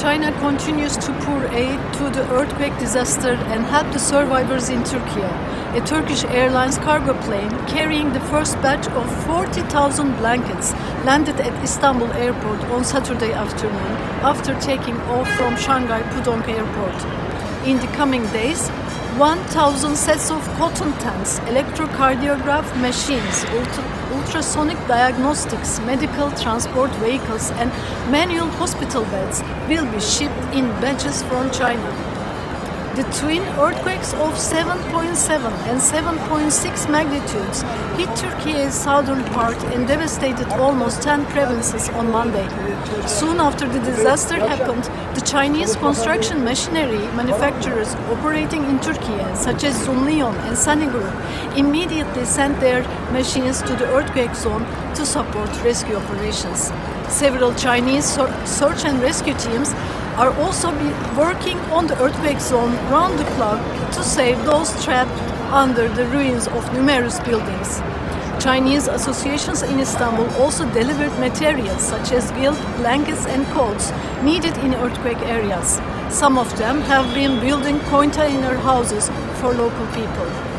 China continues to pour aid to the earthquake disaster and help the survivors in Turkey. A Turkish Airlines cargo plane carrying the first batch of 40,000 blankets landed at Istanbul airport on Saturday afternoon after taking off from Shanghai Pudong airport. In the coming days, 1,000 sets of cotton tents, electrocardiograph machines, ultrasonic diagnostics, medical transport vehicles, and manual hospital beds will be shipped in batches from China. The twin earthquakes of 7.7 and 7.6 magnitudes hit Turkey's southern part and devastated almost 10 provinces on Monday. Soon after the disaster happened, the Chinese construction machinery manufacturers operating in Turkey, such as Zunlion and Sani Group, immediately sent their machines to the earthquake zone to support rescue operations. Several Chinese search and rescue teams are also working on the earthquake zone round the clock to save those trapped under the ruins of numerous buildings. Chinese associations in Istanbul also delivered materials such as guilt, blankets and coats needed in earthquake areas. Some of them have been building container houses for local people.